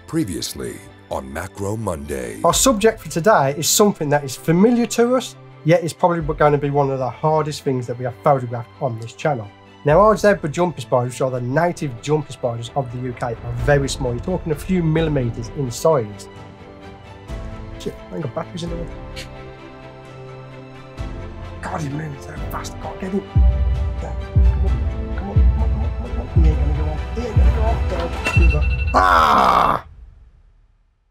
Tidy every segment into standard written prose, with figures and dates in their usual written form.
Previously on Macro Monday. Our subject for today is something that is familiar to us, yet is probably going to be one of the hardest things that we have photographed on this channel. Now, our zebra jumping spiders, which are the native jumping spiders of the UK, are very small. You're talking a few millimetres in size. Shit, I ain't got batteries in there. God, he's moving so fast, I can't get him. Come on. He ain't gonna go off. He ain't gonna go off. Ah!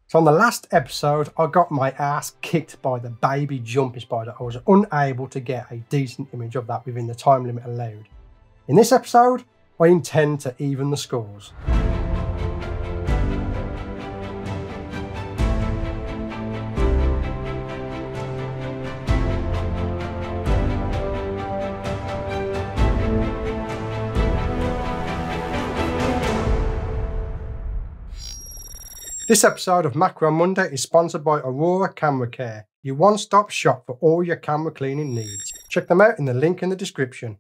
So on the last episode, I got my ass kicked by the baby jumping spider. I was unable to get a decent image of that within the time limit allowed. In this episode, I intend to even the scores. This episode of Macro Monday is sponsored by Aurora Camera Care, your one-stop shop for all your camera cleaning needs. Check them out in the link in the description.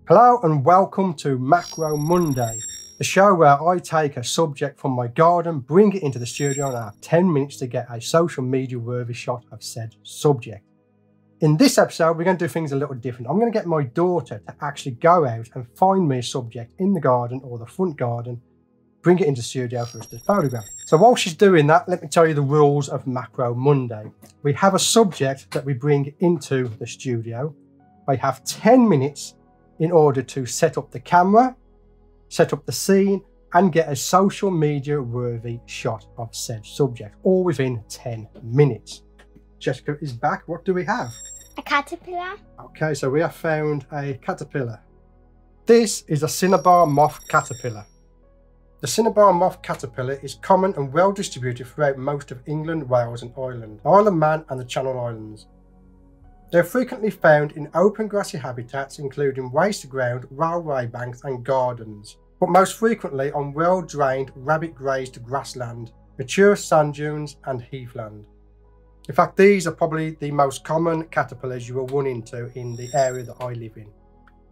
Hello and welcome to Macro Monday, the show where I take a subject from my garden, bring it into the studio and I have 10 minutes to get a social media worthy shot of said subject. In this episode, we're going to do things a little different. I'm going to get my daughter to actually go out and find me a subject in the garden or the front garden, bring it into the studio for us to photograph. So while she's doing that, let me tell you the rules of Macro Monday. We have a subject that we bring into the studio. I have 10 minutes in order to set up the camera, set up the scene, and get a social media worthy shot of said subject, all within 10 minutes. Jessica is back. What do we have? A caterpillar. Okay, so we have found a caterpillar. This is a Cinnabar Moth caterpillar. The Cinnabar Moth caterpillar is common and well distributed throughout most of England, Wales and Ireland, Isle of Man and the Channel Islands. They are frequently found in open grassy habitats including waste ground, railway banks and gardens, but most frequently on well-drained, rabbit-grazed grassland, mature sand dunes and heathland. In fact, these are probably the most common caterpillars you will run into in the area that I live in.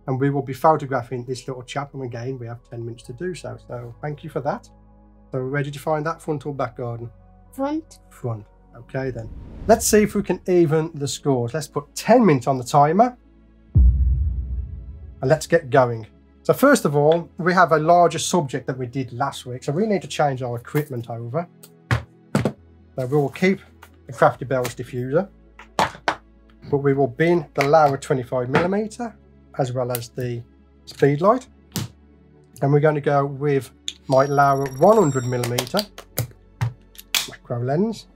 And we will be photographing this little chap, and again we have 10 minutes to do so, so thank you for that. So where did you find that, front or back garden? Front. Front. Okay then. Let's see if we can even the scores. Let's put 10 minutes on the timer and let's get going. So first of all, we have a larger subject that we did last week, so we need to change our equipment over. So we will keep the Crafty Bells diffuser, but we will bin the Laura 25mm as well as the speed light, and we're going to go with my Laura 100mm macro lens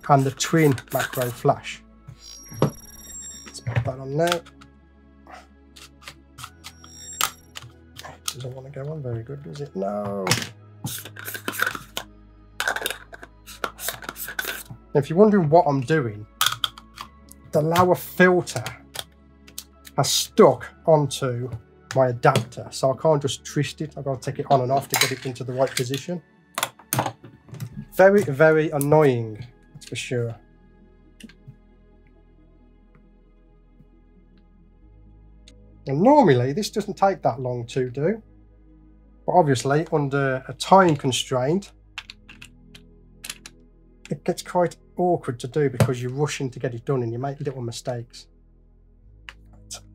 and the twin macro flash. Let's put that on now. Doesn't want to go on very good, does it? No. If you're wondering what I'm doing, the Laura filter has stuck onto my adapter, so I can't just twist it. I've got to take it on and off to get it into the right position. Very, very annoying, that's for sure. And normally this doesn't take that long to do, but obviously under a time constraint it gets quite awkward to do because you're rushing to get it done and you make little mistakes.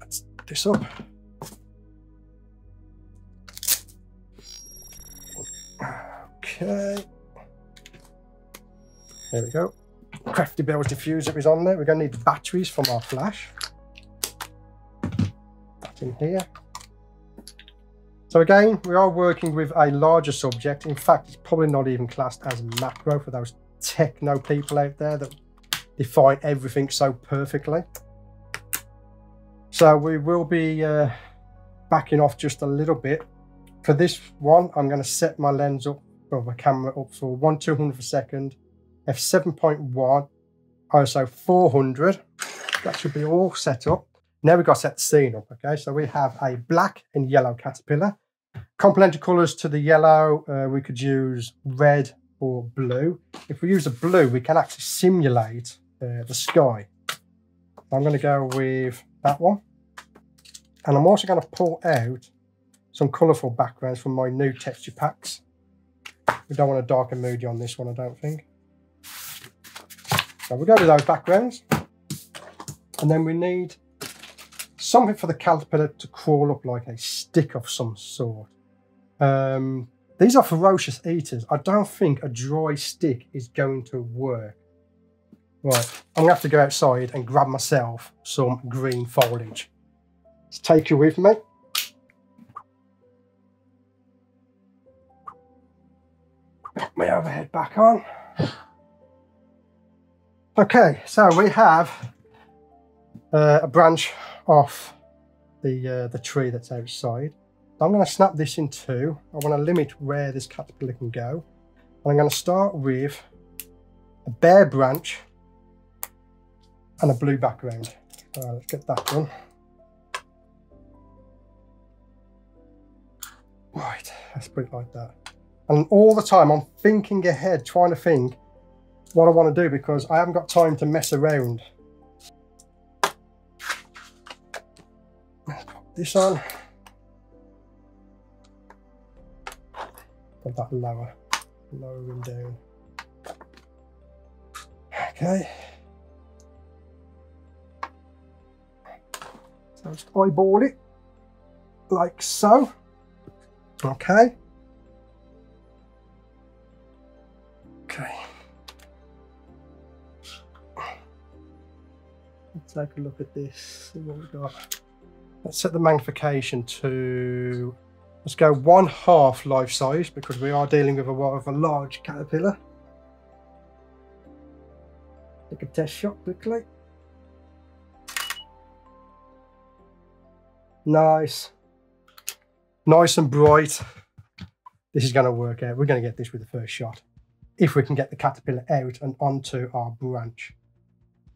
Let's this up. Okay, there we go. Crafty Bells diffuser is on there. We're going to need the batteries from our flash. That's in here. So again, we are working with a larger subject. In fact, it's probably not even classed as macro for those techno people out there that define everything so perfectly. So we will be backing off just a little bit. For this one, I'm going to set my lens up, or my camera up for 1/200th a second, f7.1, ISO 400. That should be all set up. Now we've got to set the scene up, okay? So we have a black and yellow caterpillar. Complementary colours to the yellow, we could use red or blue. If we use the blue, we can actually simulate the sky. I'm going to go with that one. And I'm also going to pull out some colourful backgrounds from my new texture packs. We don't want a dark and moody on this one, I don't think. So we'll go with those backgrounds. And then we need something for the caterpillar to crawl up, like a stick of some sort. These are ferocious eaters. I don't think a dry stick is going to work. Right, I'm gonna have to go outside and grab myself some green foliage. Let's take you with me. Put my overhead back on. Okay, so we have a branch off the tree that's outside. I'm going to snap this in two. I want to limit where this caterpillar can go. And I'm going to start with a bare branch and a blue background. Let's get that done. Right, let's put it like that. And all the time I'm thinking ahead, trying to think what I want to do, because I haven't got time to mess around. Let's put this on. Put that lowering down. Okay. So just eyeball it like so. Okay. Okay. Let's take a look at this. See what we've got. Let's set the magnification to, let's go 1/2 life size, because we are dealing with a large caterpillar. Take a test shot quickly. Nice. Nice and bright. This is going to work out. We're going to get this with the first shot, if we can get the caterpillar out and onto our branch.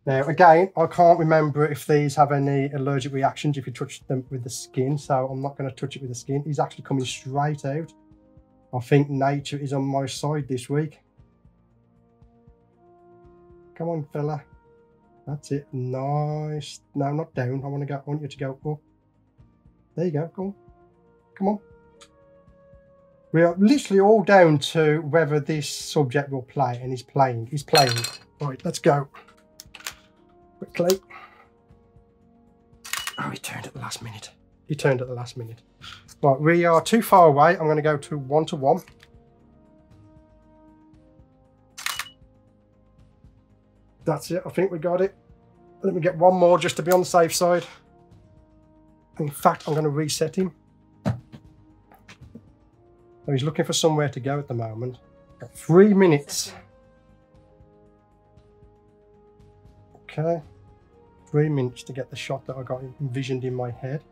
Now, again, I can't remember if these have any allergic reactions if you touch them with the skin, so I'm not going to touch it with the skin. He's actually coming straight out. I think nature is on my side this week. Come on, fella. That's it. Nice. No, not down. I want you to go up. There you go. Come on. Come on. We are literally all down to whether this subject will play, and he's playing. He's playing. Right, let's go. Quickly. Oh, he turned at the last minute. He turned at the last minute. Right, we are too far away. I'm going to go to 1-to-1. That's it. I think we got it. Let me get one more just to be on the safe side. In fact, I'm going to reset him. So he's looking for somewhere to go at the moment. Got 3 minutes. Okay. 3 minutes to get the shot that I got envisioned in my head.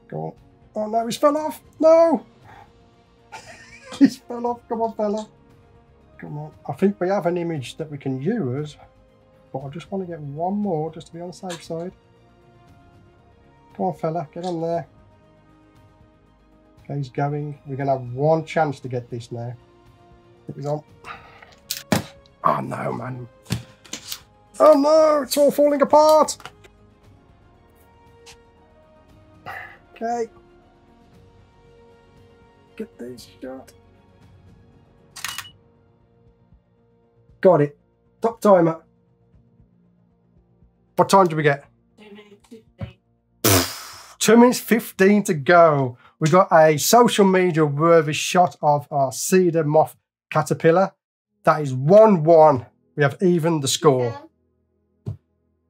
Go on. Oh no, he's fell off. No! He's fell off. Come on, fella. Come on. I think we have an image that we can use, but I just want to get one more just to be on the safe side. Come on, fella. Get on there. Okay, he's going. We're going to have one chance to get this now. He's on. Oh no, man. Oh no, it's all falling apart. Okay. Get this shot. Got it. Top timer. What time do we get? 2 minutes 15. 2 minutes 15 to go. We got a social media worthy shot of our cedar moth caterpillar. That is 1-1. We have even the score.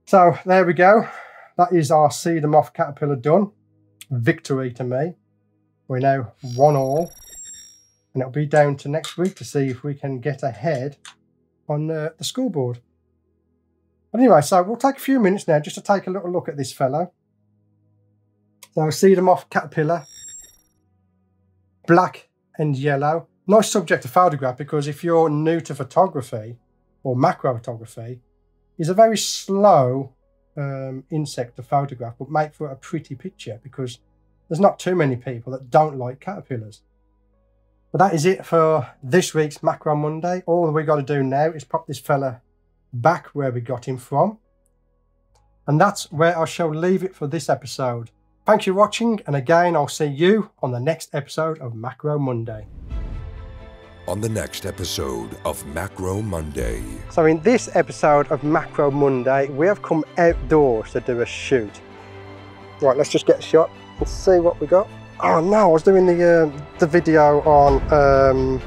So there we go. That is our cedar moth caterpillar done. Victory to me. We're now 1-1. And it'll be down to next week to see if we can get ahead on the scoreboard. But anyway, so we'll take a few minutes now just to take a little look at this fellow. So cedar moth caterpillar. Black and yellow. Nice subject to photograph, because if you're new to photography or macro photography, it's a very slow insect to photograph, but make for a pretty picture, because there's not too many people that don't like caterpillars. But that is it for this week's Macro Monday. All we got to do now is pop this fella back where we got him from. And that's where I shall leave it for this episode. Thanks for watching, and again, I'll see you on the next episode of Macro Monday. on the next episode of Macro Monday. So in this episode of Macro Monday, we have come outdoors to do a shoot. Right, let's just get a shot and see what we got. Oh no, I was doing the video on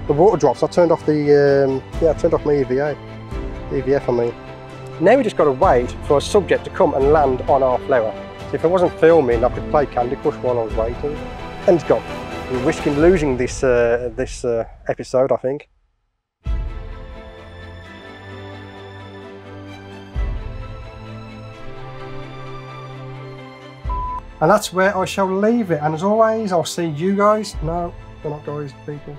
the water drops. I turned off the I turned off my EVF I mean. Now we just got to wait for a subject to come and land on our flower. So if I wasn't filming, I could play Candy Crush while I was waiting. And it's gone. We're risking losing this episode, I think. And that's where I shall leave it. And as always, I'll see you guys. No, we're not guys, people.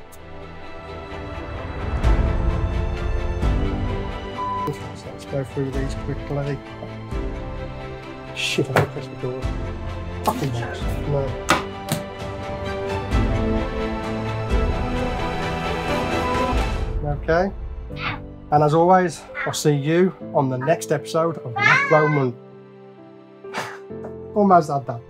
So let's go through these quickly. Shit, I pressed the door. Fucking mouse. No. Okay. And as always, I'll see you on the next episode of Macro Monday. Almost had that.